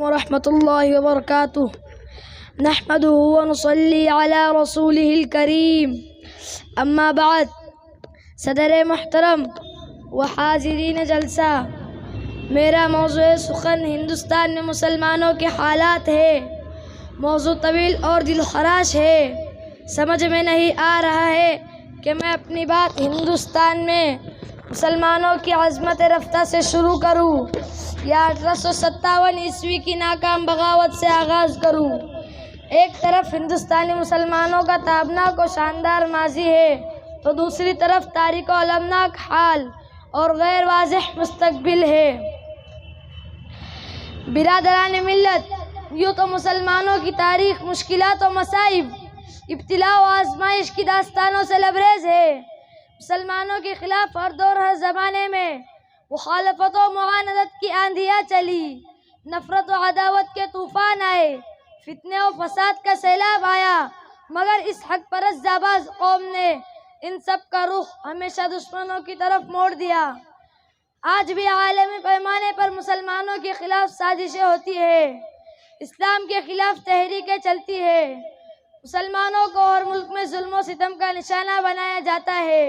ورحمۃ اللہ وبرکاتہ نحمدہ ونصلی علی رسولہ الکریم اما بعد۔ صدر محترم و حاضرین جلسہ، میرا موضوع سخن ہندوستان میں مسلمانوں کے حالات ہے۔ موضوع طویل اور دل خراش ہے، سمجھ میں نہیں آ رہا ہے کہ میں اپنی بات ہندوستان میں مسلمانوں کی عظمت رفتہ سے شروع کروں یا 1857 عیسوی کی ناکام بغاوت سے آغاز کروں۔ ایک طرف ہندوستانی مسلمانوں کا تابناک و شاندار ماضی ہے تو دوسری طرف تاریک و المناک حال اور غیر واضح مستقبل ہے۔ برادران ملت، یوں تو مسلمانوں کی تاریخ مشکلات و مصائب، ابتلا و آزمائش کی داستانوں سے لبریز ہے۔ مسلمانوں کے خلاف ہر دور ہر زمانے میں مخالفت و معاندت کی آندھیاں چلی، نفرت و عداوت کے طوفان آئے، فتنے و فساد کا سیلاب آیا، مگر اس حق پرست جانباز قوم نے ان سب کا رخ ہمیشہ دشمنوں کی طرف موڑ دیا۔ آج بھی عالمی پیمانے پر مسلمانوں کے خلاف سازشیں ہوتی ہیں، اسلام کے خلاف تحریکیں چلتی ہیں، مسلمانوں کو اور ملک میں ظلم و ستم کا نشانہ بنایا جاتا ہے۔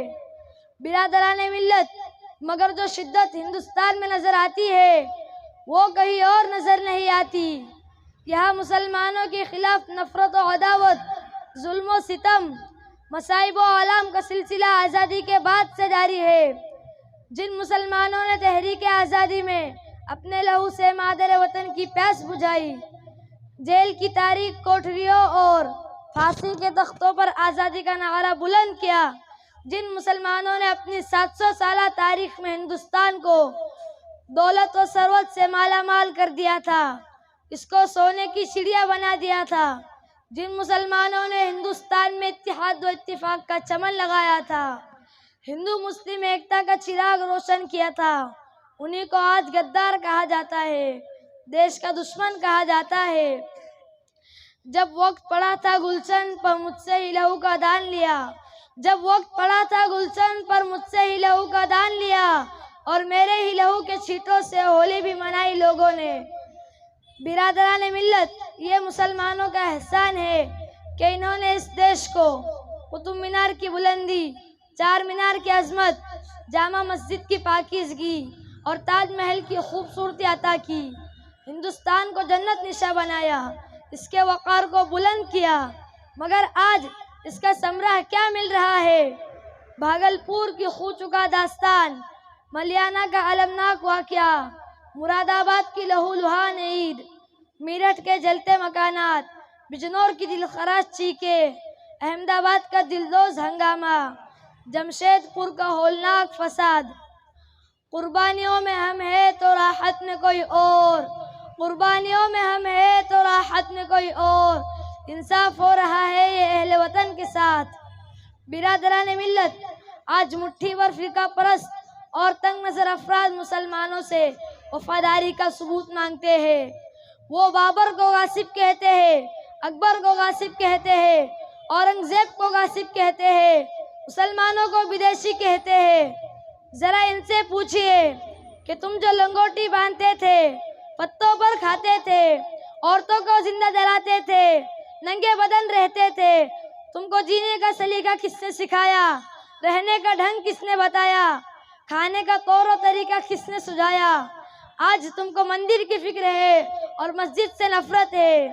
برادران ملت، مگر جو شدت ہندوستان میں نظر آتی ہے وہ کہیں اور نظر نہیں آتی۔ یہاں مسلمانوں کے خلاف نفرت و عداوت، ظلم و ستم، مصائب و آلام کا سلسلہ آزادی کے بعد سے جاری ہے۔ جن مسلمانوں نے تحریک آزادی میں اپنے لہو سے مادر وطن کی پیاس بجھائی، جیل کی تاریک کوٹھریوں اور پھانسی کے تختوں پر آزادی کا نعرہ بلند کیا، جن مسلمانوں نے اپنی 700 سالہ تاریخ میں ہندوستان کو دولت و ثروت سے مالا مال کر دیا تھا، اس کو سونے کی چڑیا بنا دیا تھا، جن مسلمانوں نے ہندوستان میں اتحاد و اتفاق کا چمن لگایا تھا، ہندو مسلم ایکتا کا چراغ روشن کیا تھا، انہی کو آج غدار کہا جاتا ہے، دیش کا دشمن کہا جاتا ہے۔ جب وقت پڑا تھا گلشن پر مجھ سے ہی لہو کا دان لیا، جب وقت پڑا تھا گلشن پر مجھ سے ہی لہو کا دان لیا، اور میرے ہی لہو کے چھینٹوں سے ہولی بھی منائی لوگوں نے۔ برادران ملت، یہ مسلمانوں کا احسان ہے کہ انہوں نے اس دیش کو قطب مینار کی بلندی، چار مینار کی عظمت، جامع مسجد کی پاکیزگی اور تاج محل کی خوبصورتی عطا کی، ہندوستان کو جنت نشاں بنایا، اس کے وقار کو بلند کیا، مگر آج اس کا ثمرہ کیا مل رہا ہے؟ بھاگلپور کی خو چکا داستان، ملیانہ کا المناک واقعہ، مراد آباد کی لہو لہان عید، میرٹھ کے جلتے مکانات، بجنور کی دلخراش چیخیں، احمد آباد کا دلدوز ہنگامہ، جمشید پور کا ہولناک فساد۔ قربانیوں میں ہم ہیں تو راحت میں کوئی اور، قربانیوں میں ہم ہیں تو راحت میں کوئی اور، انصاف ہو رہا ہے یہ اہل وطن کے ساتھ۔ برادران ملت، آج مٹھی بھر فرقہ پرست اور تنگ نظر افراد مسلمانوں سے وفاداری کا ثبوت مانگتے ہیں۔ وہ بابر کو غاصب کہتے ہیں، اکبر کو غاصب کہتے ہیں، اورنگزیب کو غاصب کہتے ہیں، مسلمانوں کو بدیشی کہتے ہیں۔ ذرا ان سے پوچھئے کہ تم جو لنگوٹی باندھتے تھے، پتوں پر کھاتے تھے، عورتوں کو زندہ جلاتے تھے، ننگے بدن رہتے تھے، تم کو جینے کا سلیقہ کس نے سکھایا؟ رہنے کا ڈھنگ کس نے بتایا؟ کھانے کا طور و طریقہ کس نے سجھایا؟ آج تم کو مندر کی فکر ہے اور مسجد سے نفرت ہے۔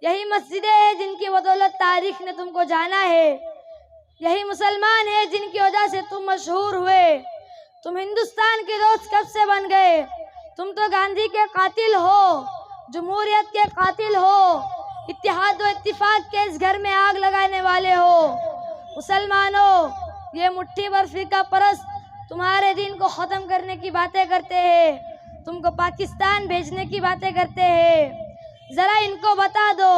یہی مسجدیں ہیں جن کی بدولت تاریخ نے تم کو جانا ہے، یہی مسلمان ہیں جن کی وجہ سے تم مشہور ہوئے۔ تم ہندوستان کے دوست کب سے بن گئے؟ تم تو گاندھی کے قاتل ہو، جمہوریت کے قاتل ہو، اتحاد و اتفاق کے اس گھر میں آگ لگانے والے ہو۔ مسلمانوں، یہ مٹھی بھر فرقہ پرست تمہارے دین کو ختم کرنے کی باتیں کرتے ہیں، تم کو پاکستان بھیجنے کی باتیں کرتے ہیں۔ ذرا ان کو بتا دو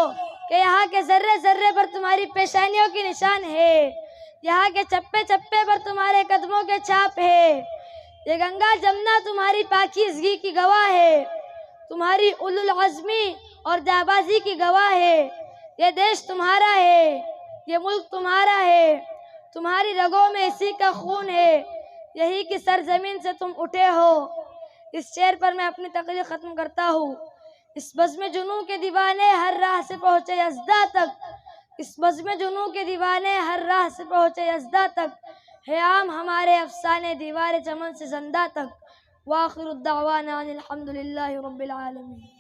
کہ یہاں کے ذرے ذرے پر تمہاری پیشانیوں کی نشان ہے، یہاں کے چپے چپے پر تمہارے قدموں کے چھاپ ہے۔ یہ گنگا جمنا تمہاری پاکیزگی کی گواہ ہے، تمہاری اولو العزمی اور جانبازی کی گواہ ہے۔ یہ دیش تمہارا ہے، یہ ملک تمہارا ہے، تمہاری رگوں میں اسی کا خون ہے، یہی کی سرزمین سے تم اٹھے ہو۔ اس شعر پر میں اپنی تقریر ختم کرتا ہوں۔ اس بزم جنوں کے دیوانے ہر راہ سے پہنچے یزدہ تک، اس بزم جنوں کے دیوانے ہر راہ سے پہنچے یزدہ تک، ہے عام ہمارے افسانے دیوار چمن سے زندہ تک۔ وآخر الدعوانا ان الحمد للہ رب العالمین۔